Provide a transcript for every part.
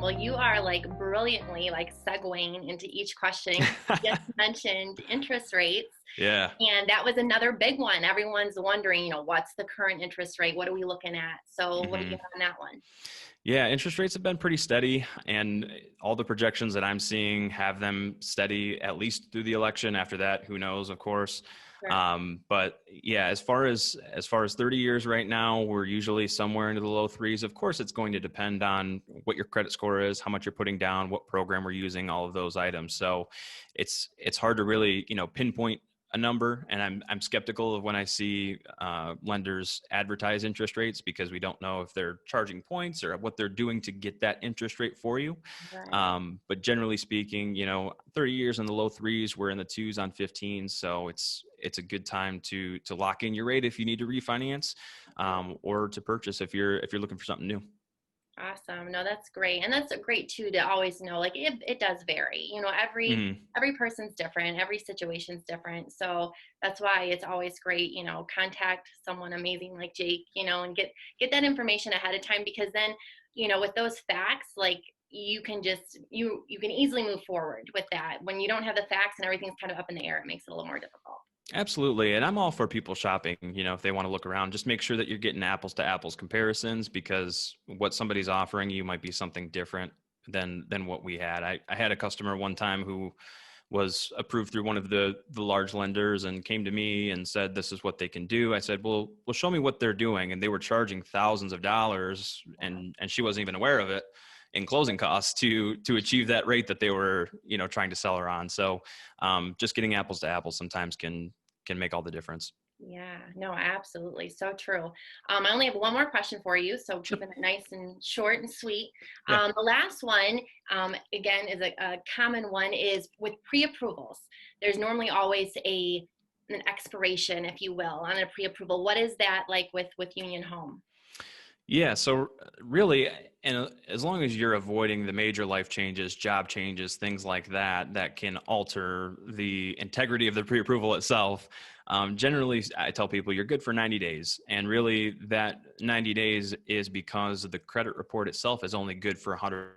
Well, you are like brilliantly like segueing into each question. You just mentioned interest rates, Yeah. and that was another big one. Everyone's wondering, what's the current interest rate? What are we looking at? So, what do you hmm got on that one? Yeah, interest rates have been pretty steady, and all the projections that I'm seeing have them steady at least through the election. After that, who knows, of course. Sure. But yeah, as far as 30 years right now, we're usually somewhere into the low threes. Of course, it's going to depend on what your credit score is, how much you're putting down, what program we're using, all of those items. So it's hard to really pinpoint a number, and I'm skeptical of when I see lenders advertise interest rates because we don't know if they're charging points or what they're doing to get that interest rate for you. Right. But generally speaking, 30 years in the low threes, we're in the twos on 15, so it's a good time to lock in your rate if you need to refinance, or to purchase if you're looking for something new. Awesome. No, that's great. And that's great too to always know like it does vary. hmm Every person's different, every situation's different. So that's why it's always great, contact someone amazing like Jake, and get that information ahead of time because then, with those facts, like you can just you can easily move forward with that. When you don't have the facts and everything's kind of up in the air, it makes it a little more difficult. Absolutely. And I'm all for people shopping, if they want to look around, just make sure that you're getting apples to apples comparisons because what somebody's offering you might be something different than what we had. I had a customer one time who was approved through one of the large lenders and came to me and said, this is what they can do. I said, well, show me what they're doing. And they were charging thousands of dollars and she wasn't even aware of it in closing costs to achieve that rate that they were, trying to sell her on. So just getting apples to apples sometimes can make all the difference. Yeah, no, absolutely. So true. I only have one more question for you, so Sure. keeping it nice and short and sweet. Yeah. The last one, again, is a common one is with pre-approvals. There's normally always an expiration, if you will, on a pre-approval. What is that like with Union Home? Yeah, so really, and as long as you're avoiding the major life changes, job changes, things like that, that can alter the integrity of the pre-approval itself, generally, I tell people you're good for 90 days. And really, that 90 days is because the credit report itself is only good for 100.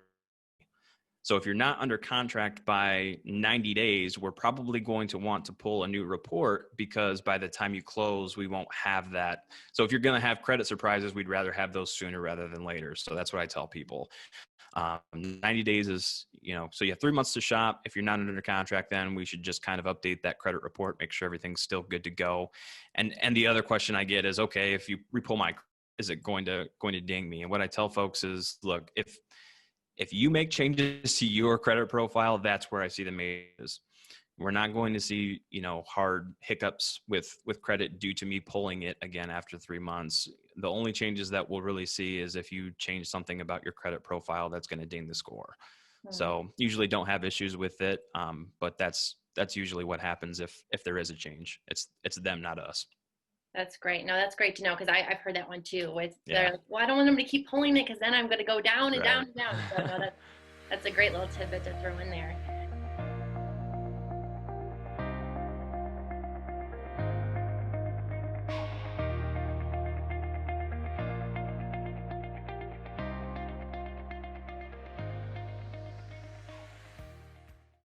So if you're not under contract by 90 days, we're probably going to want to pull a new report because by the time you close, we won't have that. So if you're going to have credit surprises, we'd rather have those sooner rather than later. So that's what I tell people. 90 days is, so you have 3 months to shop. If you're not under contract, then we should just kind of update that credit report, make sure everything's still good to go. And the other question I get is, okay, if you repull my, is it going to ding me? And what I tell folks is, look, if you make changes to your credit profile, that's where I see the majors. We're not going to see, hard hiccups with credit due to me pulling it again after 3 months. The only changes that we'll really see is if you change something about your credit profile that's going to ding the score. Hmm. So usually don't have issues with it, but that's usually what happens if there is a change. It's them, not us. That's great. No, that's great to know because I've heard that one too. They're Yeah, like, well, I don't want them to keep pulling it because then I'm going to go down and down right. and down. So no, that's a great little tidbit to throw in there.